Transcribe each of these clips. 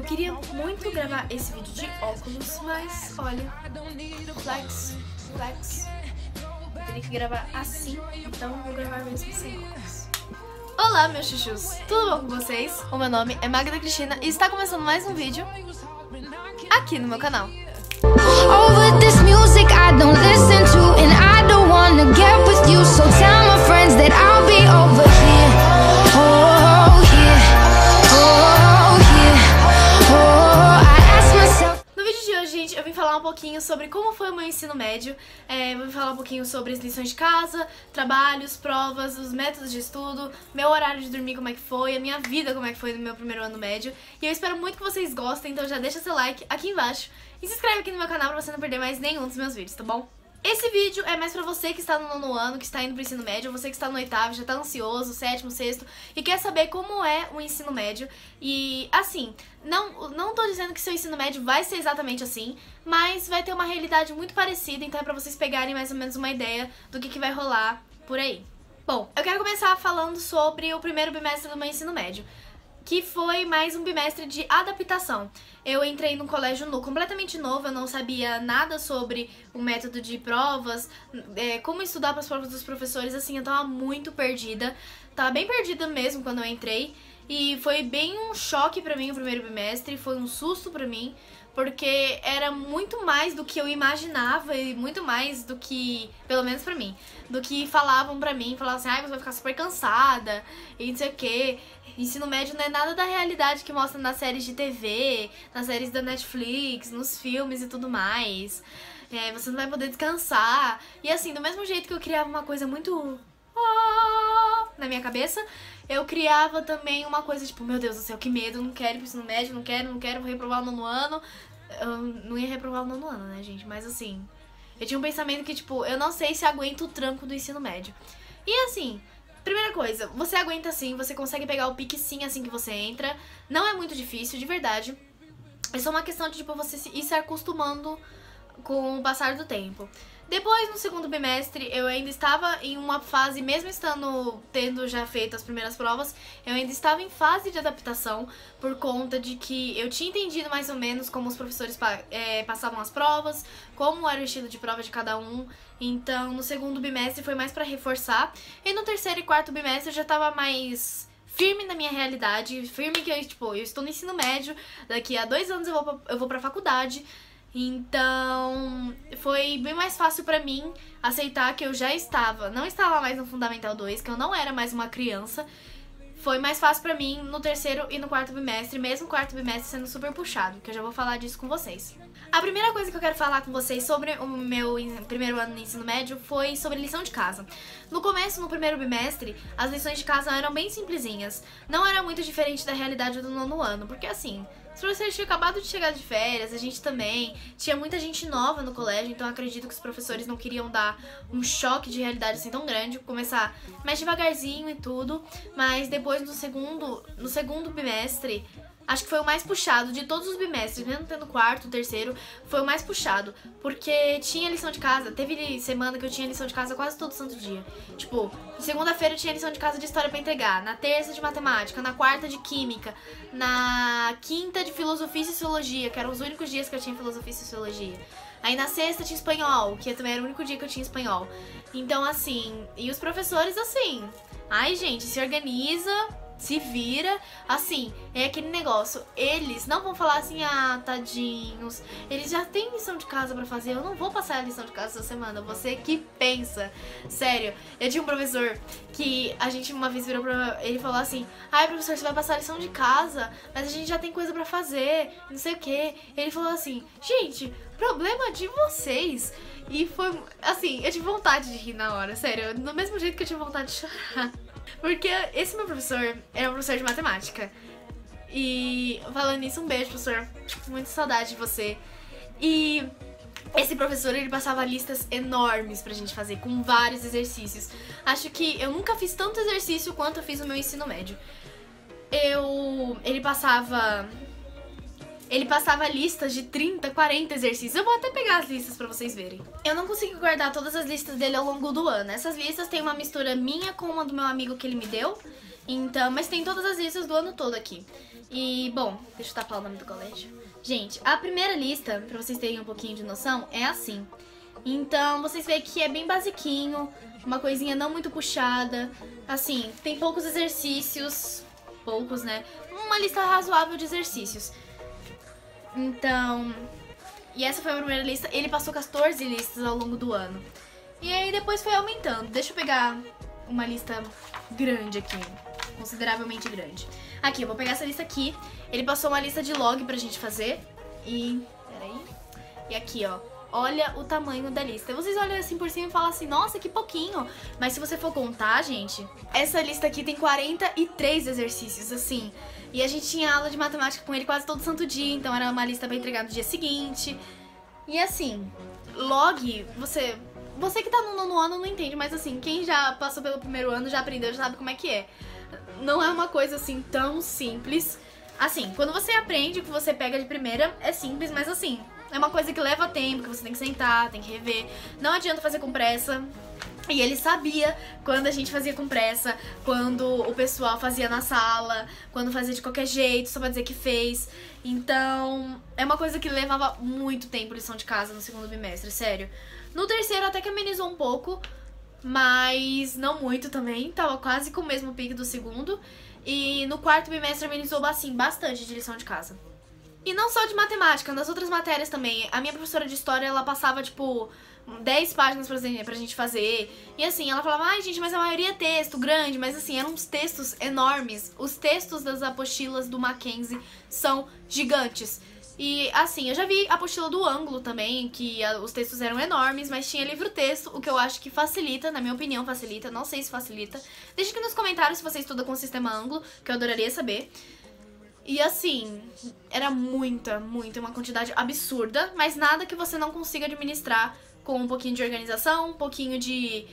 queria muito gravar esse vídeo de óculos, mas olha, flex, teria que gravar assim, então eu vou gravar mesmo sem óculos. Olá, meus chuchus, tudo bom com vocês? O meu nome é Magda Cristina e está começando mais um vídeo aqui no meu canal. Over this music I don't listen to, and I don't wanna get with you, so tell my friends that I'll be over here. Oh yeah, oh yeah, oh, I ask myself. No vídeo de hoje, gente, eu vim falar um pouquinho sobre como foi o meu ensino médio. Vou falar um pouquinho sobre as lições de casa, trabalhos, provas, os métodos de estudo, meu horário de dormir, como é que foi, a minha vida, como é que foi no meu primeiro ano médio. E eu espero muito que vocês gostem, então já deixa seu like aqui embaixo e se inscreve aqui no meu canal pra você não perder mais nenhum dos meus vídeos, tá bom? Esse vídeo é mais pra você que está no nono ano, que está indo pro ensino médio, você que está no oitavo, já tá ansioso, sétimo, sexto, e quer saber como é o ensino médio. E, assim, não tô dizendo que seu ensino médio vai ser exatamente assim, mas vai ter uma realidade muito parecida, então é pra vocês pegarem mais ou menos uma ideia do que vai rolar por aí. Bom, eu quero começar falando sobre o primeiro bimestre do meu ensino médio, que foi mais um bimestre de adaptação. Eu entrei num colégio completamente novo, eu não sabia nada sobre o método de provas, como estudar para as provas dos professores, assim, eu tava muito perdida. Tava bem perdida mesmo quando eu entrei, e foi bem um choque pra mim o primeiro bimestre, foi um susto pra mim, porque era muito mais do que eu imaginava e muito mais do que, pelo menos pra mim, do que falavam pra mim, falavam assim, você vai ficar super cansada e não sei o que. Ensino médio não é nada da realidade que mostra nas séries de TV, nas séries da Netflix, nos filmes e tudo mais. Você não vai poder descansar. E assim, do mesmo jeito que eu criava uma coisa muito na minha cabeça, eu criava também uma coisa tipo, meu Deus do céu, que medo, não quero ir pro ensino médio, não quero, vou reprovar o nono ano. Eu não ia reprovar o nono ano, né, gente? Mas assim, eu tinha um pensamento que, tipo, eu não sei se aguento o tranco do ensino médio. E assim, primeira coisa, você aguenta sim, você consegue pegar o pique sim assim que você entra. Não é muito difícil, de verdade. É só uma questão de, tipo, você ir se acostumando com o passar do tempo. Depois, no segundo bimestre, eu ainda estava em uma fase, mesmo tendo já feito as primeiras provas, eu ainda estava em fase de adaptação, por conta de que eu tinha entendido mais ou menos como os professores passavam as provas, como era o estilo de prova de cada um. Então, no segundo bimestre foi mais pra reforçar, e no terceiro e quarto bimestre eu já estava mais firme na minha realidade, firme que eu estou no ensino médio, daqui a 2 anos eu vou pra faculdade. Então, foi bem mais fácil pra mim aceitar que eu já não estava mais no Fundamental 2, que eu não era mais uma criança. Foi mais fácil pra mim no terceiro e no quarto bimestre, mesmo o quarto bimestre sendo super puxado, que eu já vou falar disso com vocês. A primeira coisa que eu quero falar com vocês sobre o meu primeiro ano no ensino médio foi sobre lição de casa. No começo, no primeiro bimestre, as lições de casa eram bem simplesinhas. Não era muito diferente da realidade do nono ano, porque assim, os professores tinham acabado de chegar de férias, a gente também, tinha muita gente nova no colégio, então acredito que os professores não queriam dar um choque de realidade assim tão grande, começar mais devagarzinho e tudo, mas depois no segundo bimestre, acho que foi o mais puxado de todos os bimestres, mesmo tendo quarto, terceiro, foi o mais puxado, porque tinha lição de casa, teve semana que eu tinha lição de casa quase todo santo dia. Tipo, segunda-feira eu tinha lição de casa de história pra entregar, na terça de matemática, na quarta de química, na quinta de filosofia e sociologia, que eram os únicos dias que eu tinha filosofia e sociologia. Aí na sexta tinha espanhol, que também era o único dia que eu tinha espanhol. Então assim, e os professores assim, ai gente, se organiza, se vira, assim, é aquele negócio, eles não vão falar assim, tadinhos, eles já têm lição de casa pra fazer, eu não vou passar a lição de casa essa semana, você que pensa, sério. Eu tinha um professor que a gente uma vez virou pra ele e falou assim, ai professor, você vai passar a lição de casa, mas a gente já tem coisa pra fazer, não sei o que. Ele falou assim, gente, problema de vocês. E foi, assim, eu tive vontade de rir na hora, sério, do mesmo jeito que eu tive vontade de chorar. Porque esse meu professor era um professor de matemática. E falando nisso, um beijo, professor. Muita saudade de você. E esse professor, ele passava listas enormes pra gente fazer, com vários exercícios. Acho que eu nunca fiz tanto exercício quanto eu fiz no meu ensino médio. Ele passava listas de 30, 40 exercícios. Eu vou até pegar as listas pra vocês verem. Eu não consigo guardar todas as listas dele ao longo do ano. Essas listas têm uma mistura minha com uma do meu amigo que ele me deu. Então, mas tem todas as listas do ano todo aqui. E, bom, deixa eu tapar o nome do colégio. Gente, a primeira lista, pra vocês terem um pouquinho de noção, é assim. Então, vocês veem que é bem basiquinho, uma coisinha não muito puxada. Assim, tem poucos exercícios, poucos, né? Uma lista razoável de exercícios. Então, e essa foi a primeira lista. Ele passou 14 listas ao longo do ano. E aí depois foi aumentando. Deixa eu pegar uma lista grande aqui, consideravelmente grande. Aqui, eu vou pegar essa lista aqui. Ele passou uma lista de log pra gente fazer. E, peraí. E aqui, ó. Olha o tamanho da lista. Vocês olham assim por cima e falam assim, nossa, que pouquinho. Mas se você for contar, gente, essa lista aqui tem 43 exercícios, assim. E a gente tinha aula de matemática com ele quase todo santo dia, então era uma lista pra entregar no dia seguinte. E assim, log, você que tá no nono ano não entende, mas assim, quem já passou pelo primeiro ano, já aprendeu, já sabe como é que é. Não é uma coisa assim tão simples. Assim, quando você aprende o que você pega de primeira, é simples, mas assim, é uma coisa que leva tempo, que você tem que sentar, tem que rever. Não adianta fazer com pressa. E ele sabia quando a gente fazia com pressa, quando o pessoal fazia na sala, quando fazia de qualquer jeito, só pra dizer que fez. Então, é uma coisa que levava muito tempo lição de casa no segundo bimestre, sério. No terceiro até que amenizou um pouco, mas não muito também, tava quase com o mesmo pique do segundo. E no quarto bimestre amenizou assim, bastante de lição de casa. E não só de matemática, nas outras matérias também. A minha professora de história, ela passava, tipo, 10 páginas pra gente fazer. E assim, ela falava, ai gente, mas a maioria é texto grande. Mas assim, eram uns textos enormes. Os textos das apostilas do Mackenzie são gigantes. E assim, eu já vi a apostila do ângulo também, que os textos eram enormes, mas tinha livro-texto, o que eu acho que facilita, na minha opinião facilita, não sei se facilita. Deixa aqui nos comentários se você estuda com o sistema ângulo, que eu adoraria saber. E assim, era uma quantidade absurda, mas nada que você não consiga administrar com um pouquinho de organização, um pouquinho de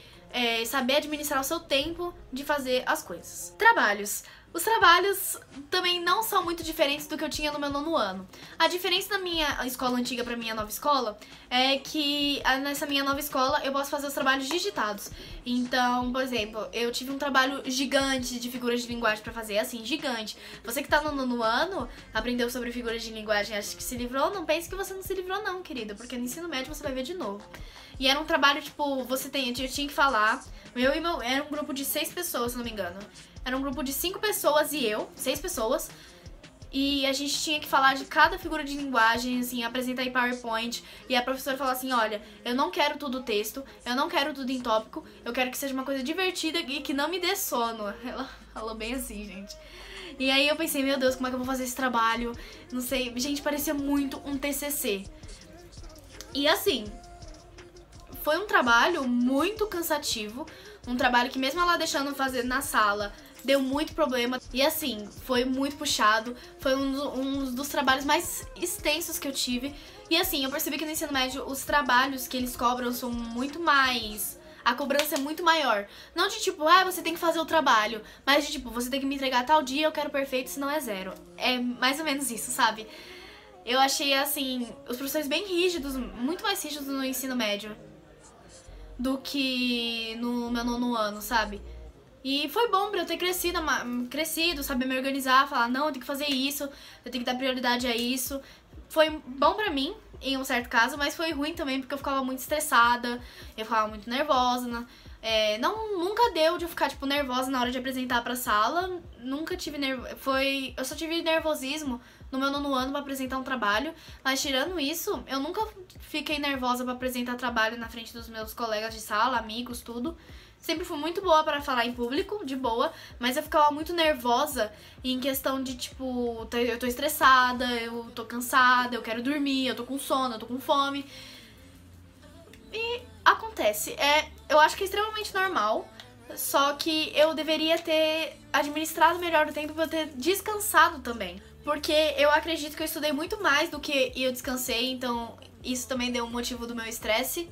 saber administrar o seu tempo de fazer as coisas. Trabalhos. Os trabalhos também não são muito diferentes do que eu tinha no meu nono ano. A diferença da minha escola antiga pra minha nova escola é que nessa minha nova escola eu posso fazer os trabalhos digitados. Então, por exemplo, eu tive um trabalho gigante de figuras de linguagem pra fazer, assim, gigante. Você que tá no nono ano, aprendeu sobre figuras de linguagem, acha que se livrou, não pense que você não se livrou não, querida, porque no ensino médio você vai ver de novo. E era um trabalho, tipo, eu tinha que falar, era um grupo de 6 pessoas, se não me engano. Era um grupo de 5 pessoas e eu, 6 pessoas. E a gente tinha que falar de cada figura de linguagem, assim, apresentar em PowerPoint. E a professora falou assim, olha, eu não quero tudo texto, eu não quero tudo em tópico, eu quero que seja uma coisa divertida e que não me dê sono. Ela falou bem assim, gente. E aí eu pensei, meu Deus, como é que eu vou fazer esse trabalho? Não sei, gente, parecia muito um TCC. E assim, foi um trabalho muito cansativo, um trabalho que mesmo ela deixando fazer na sala, deu muito problema. E assim, foi muito puxado, foi um dos trabalhos mais extensos que eu tive. E assim, eu percebi que no ensino médio os trabalhos que eles cobram são muito mais... A cobrança é muito maior. Não de tipo, você tem que fazer o trabalho, mas de tipo, você tem que me entregar tal dia, eu quero perfeito, senão é 0. É mais ou menos isso, sabe? Eu achei, assim, os professores bem rígidos, muito mais rígidos no ensino médio do que no meu nono ano, sabe? E foi bom pra eu ter crescido, saber me organizar, falar, não, eu tenho que fazer isso, eu tenho que dar prioridade a isso. Foi bom pra mim, em um certo caso, mas foi ruim também porque eu ficava muito estressada, eu ficava muito nervosa, né? Nunca deu de eu ficar, tipo, nervosa na hora de apresentar pra sala, nunca tive eu só tive nervosismo no meu nono ano pra apresentar um trabalho, mas tirando isso, eu nunca fiquei nervosa pra apresentar trabalho na frente dos meus colegas de sala, amigos, tudo. Sempre fui muito boa pra falar em público, de boa, mas eu ficava muito nervosa em questão de, tipo, eu tô estressada, eu tô cansada, eu quero dormir, eu tô com sono, eu tô com fome. E acontece, eu acho que é extremamente normal, só que eu deveria ter administrado melhor o tempo pra eu ter descansado também. Porque eu acredito que eu estudei muito mais do que eu descansei, então isso também deu um motivo do meu estresse.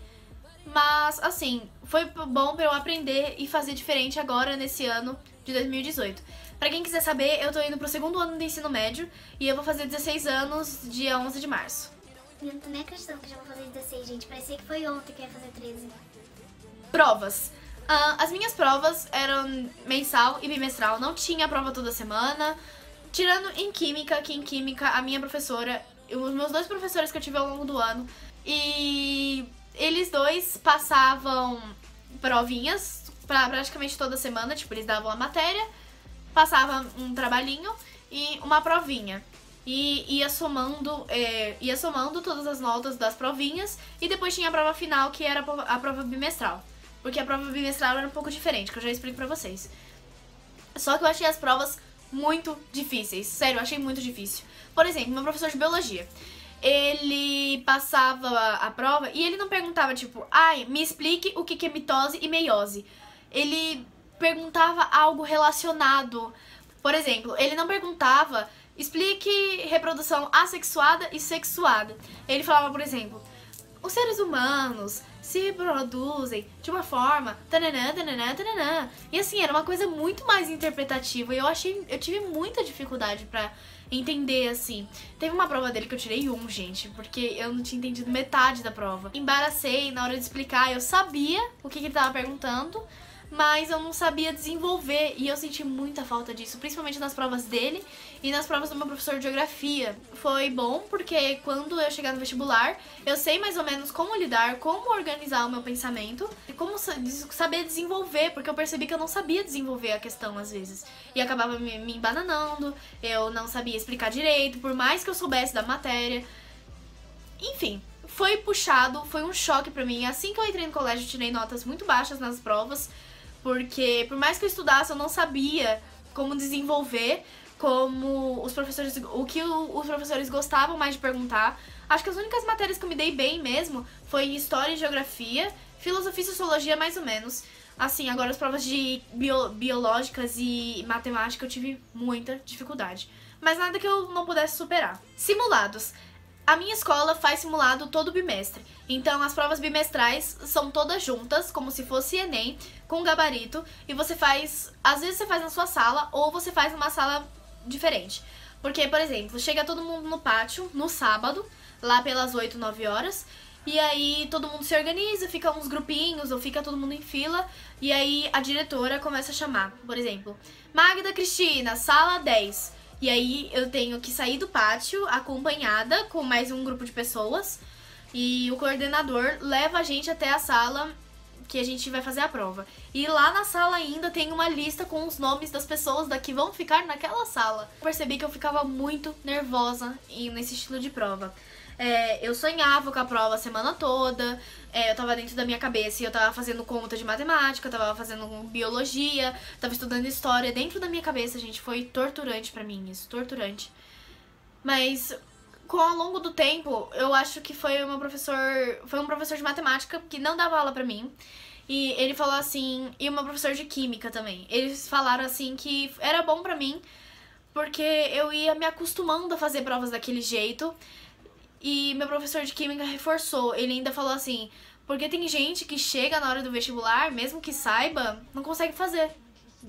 Mas, assim, foi bom pra eu aprender e fazer diferente agora, nesse ano de 2018. Pra quem quiser saber, eu tô indo pro 2º ano do ensino médio e eu vou fazer 16 anos dia 11 de março. Eu não tô nem acreditando que já vou fazer 16, gente. Parecia que foi ontem que eu ia fazer 13. Provas. As minhas provas eram mensal e bimestral, não tinha prova toda semana. Tirando em Química, que em Química a minha professora, os meus 2 professores que eu tive ao longo do ano, e eles 2 passavam provinhas pra praticamente toda semana, tipo, eles davam a matéria, passavam um trabalhinho e uma provinha. E ia somando todas as notas das provinhas, e depois tinha a prova final, que era a prova bimestral. Porque a prova bimestral era um pouco diferente, que eu já explico pra vocês. Só que eu achei as provas muito difíceis. Sério, eu achei muito difícil. Por exemplo, meu professor de biologia, ele passava a prova e ele não perguntava, tipo, ai, me explique o que é mitose e meiose. Ele perguntava algo relacionado. Por exemplo, ele não perguntava, explique reprodução assexuada e sexuada. Ele falava, por exemplo, os seres humanos se reproduzem de uma forma tananã, tananã, tananã. E assim, era uma coisa muito mais interpretativa e eu tive muita dificuldade pra entender, assim. Teve uma prova dele que eu tirei 1, gente, porque eu não tinha entendido metade da prova. Embaracei na hora de explicar, eu sabia o que ele tava perguntando, mas eu não sabia desenvolver, e eu senti muita falta disso, principalmente nas provas dele e nas provas do meu professor de geografia. Foi bom porque quando eu chegar no vestibular, eu sei mais ou menos como lidar, como organizar o meu pensamento e como saber desenvolver, porque eu percebi que eu não sabia desenvolver a questão às vezes. E acabava me embananando, eu não sabia explicar direito, por mais que eu soubesse da matéria. Enfim, foi puxado, foi um choque pra mim. Assim que eu entrei no colégio, eu tirei notas muito baixas nas provas, porque por mais que eu estudasse, eu não sabia como desenvolver, como os professores, o que os professores gostavam mais de perguntar. Acho que as únicas matérias que eu me dei bem mesmo foi História e Geografia, Filosofia e Sociologia mais ou menos. Assim, agora as provas de biológicas e matemática eu tive muita dificuldade, mas nada que eu não pudesse superar. Simulados. A minha escola faz simulado todo bimestre, então as provas bimestrais são todas juntas, como se fosse Enem, com gabarito, e você faz, às vezes você faz na sua sala, ou você faz numa sala diferente. Porque, por exemplo, chega todo mundo no pátio, no sábado, lá pelas 8, 9 horas, e aí todo mundo se organiza, fica uns grupinhos, ou fica todo mundo em fila, e aí a diretora começa a chamar, por exemplo, Magda Cristina, sala 10. E aí eu tenho que sair do pátio acompanhada com mais um grupo de pessoas, e o coordenador leva a gente até a sala que a gente vai fazer a prova. E lá na sala ainda tem uma lista com os nomes das pessoas que vão ficar naquela sala. Eu percebi que eu ficava muito nervosa nesse estilo de prova. Eu sonhava com a prova a semana toda, eu tava dentro da minha cabeça e eu tava fazendo conta de matemática, eu tava fazendo biologia, tava estudando história dentro da minha cabeça, gente. Foi torturante pra mim isso, torturante. Mas ao longo do tempo, eu acho que foi um professor de matemática que não dava aula pra mim. E ele falou assim, e uma professora de química também. Eles falaram assim que era bom pra mim, porque eu ia me acostumando a fazer provas daquele jeito. E meu professor de química reforçou, ele ainda falou assim, porque tem gente que chega na hora do vestibular, mesmo que saiba, não consegue fazer,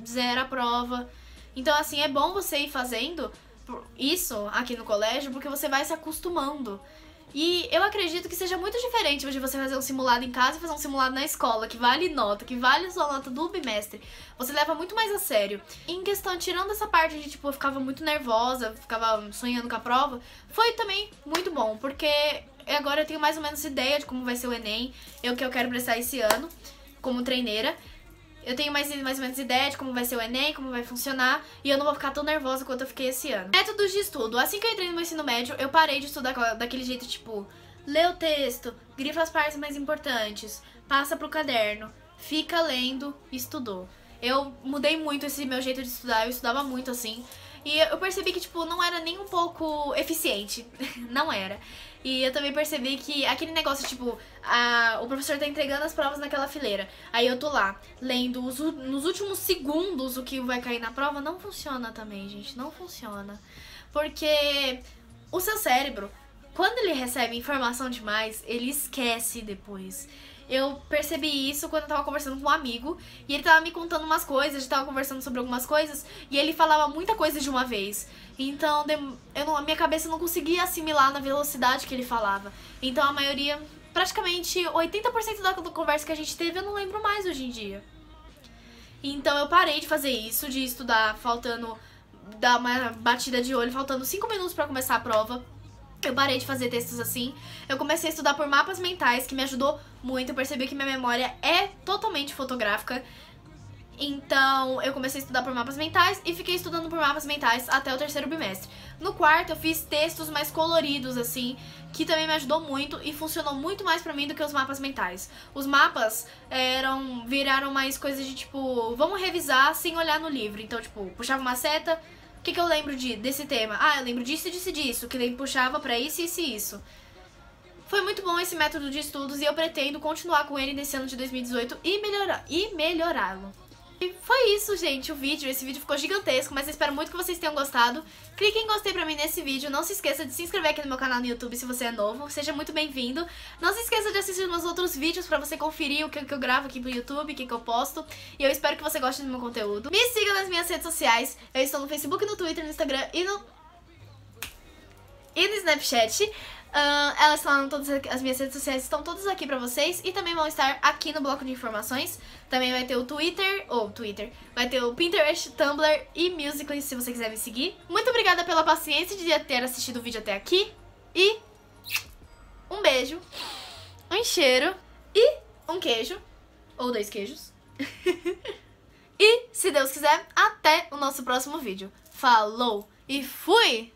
zera a prova. Então assim, é bom você ir fazendo isso aqui no colégio, porque você vai se acostumando. E eu acredito que seja muito diferente de você fazer um simulado em casa e fazer um simulado na escola, que vale nota, que vale a sua nota do bimestre. Você leva muito mais a sério. Em questão, tirando essa parte de, tipo, eu ficava muito nervosa, ficava sonhando com a prova, foi também muito bom, porque agora eu tenho mais ou menos ideia de como vai ser o Enem, que eu quero prestar esse ano, como treineira. Eu tenho mais ou menos ideia de como vai ser o Enem, como vai funcionar, e eu não vou ficar tão nervosa quanto eu fiquei esse ano. Métodos de estudo. Assim que eu entrei no meu ensino médio, eu parei de estudar daquele jeito, tipo, lê o texto, grifa as partes mais importantes, passa pro caderno, fica lendo, estudou. Eu mudei muito esse meu jeito de estudar, eu estudava muito assim, e eu percebi que, tipo, não era nem um pouco eficiente, não era. E eu também percebi que aquele negócio, tipo, o professor tá entregando as provas naquela fileira. Aí eu tô lá, lendo nos últimos segundos o que vai cair na prova. Não funciona também, gente, não funciona. Porque o seu cérebro, quando ele recebe informação demais, ele esquece depois. Eu percebi isso quando eu tava conversando com um amigo, e ele tava me contando umas coisas, a gente tava conversando sobre algumas coisas, e ele falava muita coisa de uma vez. Então, a minha cabeça não conseguia assimilar na velocidade que ele falava. Então, a maioria, praticamente 80% da conversa que a gente teve, eu não lembro mais hoje em dia. Então eu parei de fazer isso, de estudar faltando, dar uma batida de olho, faltando 5 minutos pra começar a prova. Eu parei de fazer textos assim. Eu comecei a estudar por mapas mentais, que me ajudou muito. Eu percebi que minha memória é totalmente fotográfica. Então eu comecei a estudar por mapas mentais e fiquei estudando por mapas mentais até o 3º bimestre. No 4º eu fiz textos mais coloridos, assim, que também me ajudou muito e funcionou muito mais pra mim do que os mapas mentais. Os mapas viraram mais coisas de tipo, vamos revisar sem olhar no livro. Então, tipo, puxava uma seta, o que eu lembro desse tema? Ah, eu lembro disso, disso e disso, que ele puxava pra isso, isso e isso. Foi muito bom esse método de estudos e eu pretendo continuar com ele nesse ano de 2018 e melhorá-lo. E foi isso, gente, o vídeo. Esse vídeo ficou gigantesco, mas eu espero muito que vocês tenham gostado. Clique em gostei pra mim nesse vídeo. Não se esqueça de se inscrever aqui no meu canal no YouTube se você é novo. Seja muito bem-vindo. Não se esqueça de assistir meus outros vídeos pra você conferir o que eu gravo aqui pro YouTube, o que eu posto. E eu espero que você goste do meu conteúdo. Me siga nas minhas redes sociais. Eu estou no Facebook, no Twitter, no Instagram e no Snapchat. Elas estão todas, as minhas redes sociais estão todas aqui pra vocês e também vão estar aqui no bloco de informações. Também vai ter o Twitter, vai ter o Pinterest, Tumblr e Musical.ly se você quiser me seguir. Muito obrigada pela paciência de ter assistido o vídeo até aqui e um beijo, um cheiro e um queijo, ou 2 queijos. E, se Deus quiser, até o nosso próximo vídeo. Falou e fui!